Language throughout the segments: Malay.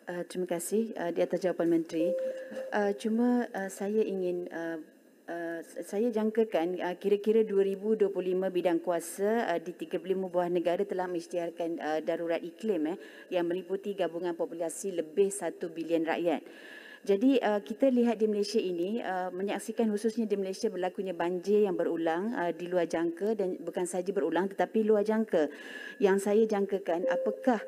Terima kasih di atas jawapan Menteri. Saya ingin saya jangkakan kira-kira 2025 bidang kuasa di 35 buah negara telah mengisytiharkan darurat iklim yang meliputi gabungan populasi lebih 1 bilion rakyat. Jadi kita lihat di Malaysia ini, menyaksikan khususnya di Malaysia berlakunya banjir yang berulang di luar jangka, dan bukan sahaja berulang tetapi luar jangka. Yang saya jangkakan, apakah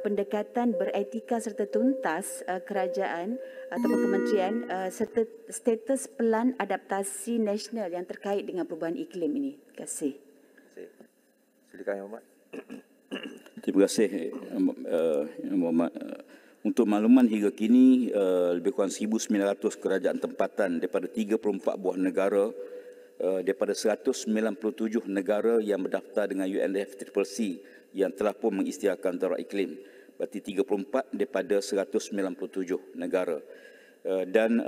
pendekatan beretika serta tuntas kerajaan ataupun kementerian serta status pelan adaptasi nasional yang terkait dengan perubahan iklim ini. Terima kasih. Silakan Yang Berhormat. Terima kasih Yang Berhormat. Untuk makluman hingga kini lebih kurang 1,900 kerajaan tempatan daripada 34 buah negara, daripada 197 negara yang berdaftar dengan UNFCCC yang telah pun mengisytiharkan darurat iklim. Berarti 34 daripada 197 negara. Dan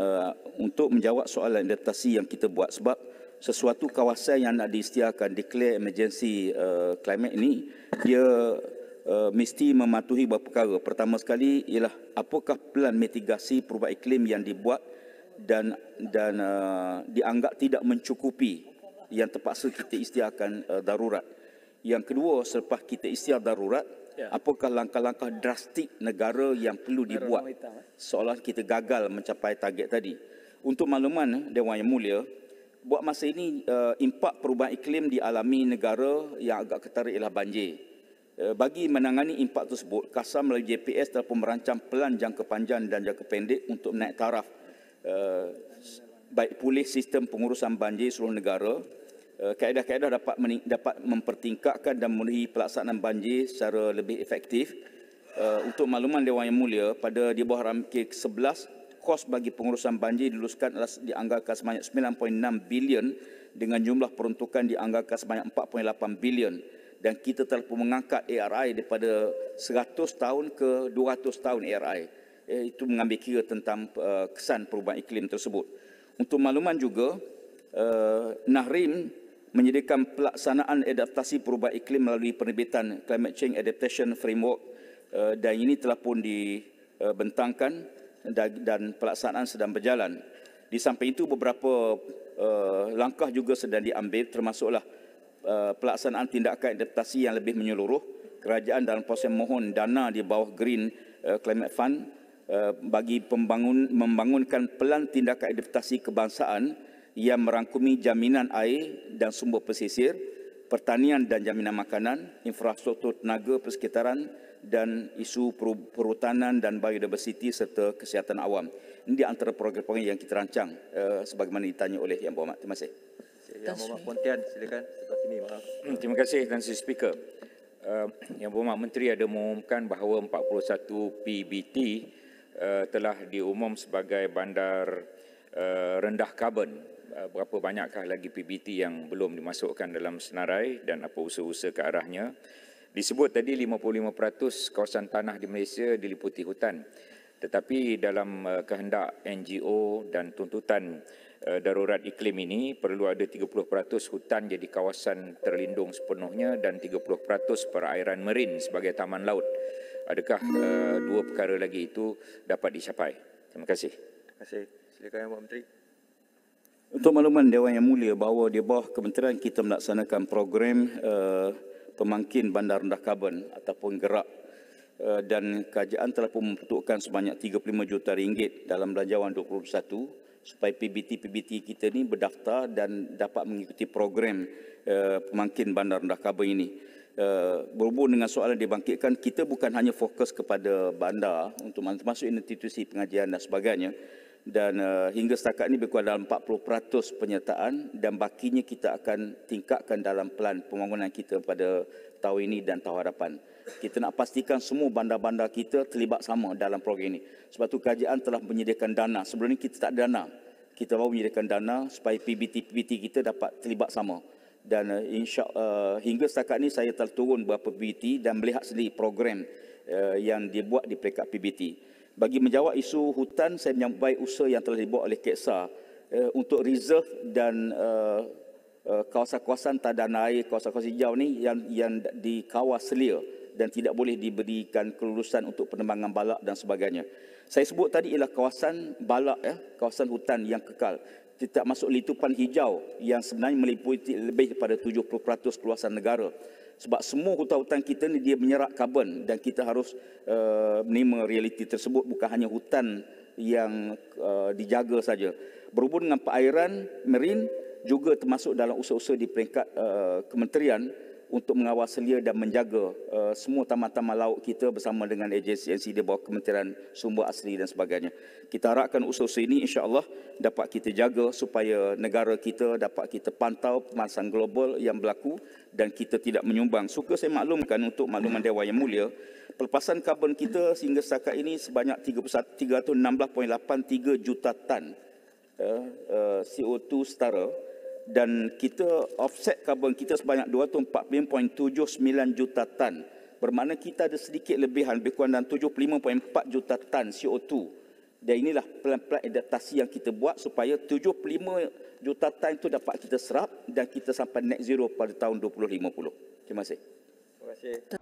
untuk menjawab soalan adaptasi yang kita buat, sebab sesuatu kawasan yang nak diisytiharkan declare emergency climate ini, dia mesti mematuhi beberapa perkara. Pertama sekali ialah apakah pelan mitigasi perubahan iklim yang dibuat dan dianggap tidak mencukupi yang terpaksa kita isytiharkan darurat. Yang kedua, selepas kita isytihar darurat, apakah langkah-langkah drastik negara yang perlu dibuat seolah kita gagal mencapai target tadi. Untuk makluman Dewan Yang Mulia, buat masa ini impak perubahan iklim dialami negara yang agak ketara ialah banjir. Bagi menangani impak tersebut, KASA melalui JPS telah pun merancang pelan jangka panjang dan jangka pendek untuk menaik taraf baik pulih sistem pengurusan banjir seluruh negara. Kaedah-kaedah dapat mempertingkatkan dan memenuhi pelaksanaan banjir secara lebih efektif. Untuk makluman Dewan Yang Mulia, pada di bawah rangkaian ke-11, kos bagi pengurusan banjir diluluskan adalah dianggarkan sebanyak 9.6 bilion dengan jumlah peruntukan dianggarkan sebanyak 4.8 bilion. Dan kita telah pun mengangkat ARI daripada 100 tahun ke 200 tahun ARI. Itu mengambil kira tentang kesan perubahan iklim tersebut. Untuk makluman juga, Nahrim menyediakan pelaksanaan adaptasi perubahan iklim melalui penerbitan Climate Change Adaptation Framework, dan ini telah pun dibentangkan dan pelaksanaan sedang berjalan. Di samping itu, beberapa langkah juga sedang diambil, termasuklah pelaksanaan tindakan adaptasi yang lebih menyeluruh. Kerajaan dalam proses mohon dana di bawah Green Climate Fund bagi membangunkan pelan tindakan adaptasi kebangsaan yang merangkumi jaminan air dan sumber pesisir, pertanian dan jaminan makanan, infrastruktur tenaga persekitaran dan isu perhutanan dan biodiversiti serta kesihatan awam. Ini di antara program-program yang kita rancang sebagaimana ditanya oleh Yang Berhormat. Terima kasih. Yang Berhormat Pontian, silakan. Sebelah sini, maaf. Terima kasih Tuan Sri Speaker. Yang Berhormat Menteri ada mengumumkan bahawa 41 PBT telah diumum sebagai bandar rendah karbon. Berapa banyakkah lagi PBT yang belum dimasukkan dalam senarai dan apa usaha-usaha ke arahnya? Disebut tadi 55% kawasan tanah di Malaysia diliputi hutan. Tetapi dalam kehendak NGO dan tuntutan darurat iklim ini, perlu ada 30% hutan jadi kawasan terlindung sepenuhnya dan 30% perairan marin sebagai taman laut. Adakah dua perkara lagi itu dapat dicapai? Terima kasih. Terima kasih. Silakan Yang Berhormat Menteri. Untuk makluman Dewan Yang Mulia, bahawa di bawah kementerian kita melaksanakan program pemangkin bandar rendah karbon ataupun gerak, dan kerajaan telah pun memperuntukkan sebanyak 35 juta ringgit dalam belanjawan 2021 supaya PBT kita ni berdaftar dan dapat mengikuti program pemangkin bandar rendah karbon ini. Berhubung dengan soalan dibangkitkan, kita bukan hanya fokus kepada bandar untuk masuk institusi pengajian dan sebagainya, dan hingga setakat ini berkuat dalam 40% penyertaan, dan bakinya kita akan tingkatkan dalam pelan pembangunan kita pada tahun ini dan tahun hadapan. Kita nak pastikan semua bandar-bandar kita terlibat sama dalam program ini. Sebab itu kerajaan telah menyediakan dana. Sebelum ini kita tak ada dana. Kita baru menyediakan dana supaya PBT kita dapat terlibat sama. Dan hingga setakat ini saya telah turun beberapa PBT dan melihat sendiri program yang dibuat di peringkat PBT. Bagi menjawab isu hutan, saya menyambut baik usaha yang telah dibuat oleh KEXA untuk reserve dan kawasan-kawasan tadan air, kawasan-kawasan hijau ni yang dikawal selia dan tidak boleh diberikan kelulusan untuk penerbangan balak dan sebagainya. Saya sebut tadi ialah kawasan balak, kawasan hutan yang kekal. Tidak masuk litupan hijau yang sebenarnya meliputi lebih daripada 70% kawasan negara. Sebab semua hutan-hutan kita ni dia menyerap karbon dan kita harus menerima realiti tersebut, bukan hanya hutan yang dijaga saja. Berhubung dengan perairan, marine juga termasuk dalam usaha-usaha di peringkat kementerian untuk mengawal selia dan menjaga semua taman-taman laut kita bersama dengan agensi-agensi di bawah Kementerian Sumber Asli dan sebagainya. Kita harapkan usaha-usaha ini insya-Allah dapat kita jaga supaya negara kita dapat kita pantau pemanasan global yang berlaku dan kita tidak menyumbang. Suka saya maklumkan untuk makluman Dewan Yang Mulia, pelepasan karbon kita sehingga setakat ini sebanyak 316.83 juta tan CO2 setara, dan kita offset karbon kita sebanyak 240.79 juta tan. Bermakna kita ada sedikit lebihan, lebih kurang dalam 75.4 juta tan CO2. Dan inilah pelan-pelan adaptasi yang kita buat supaya 75 juta tan itu dapat kita serap dan kita sampai net zero pada tahun 2050. Terima kasih. Terima kasih.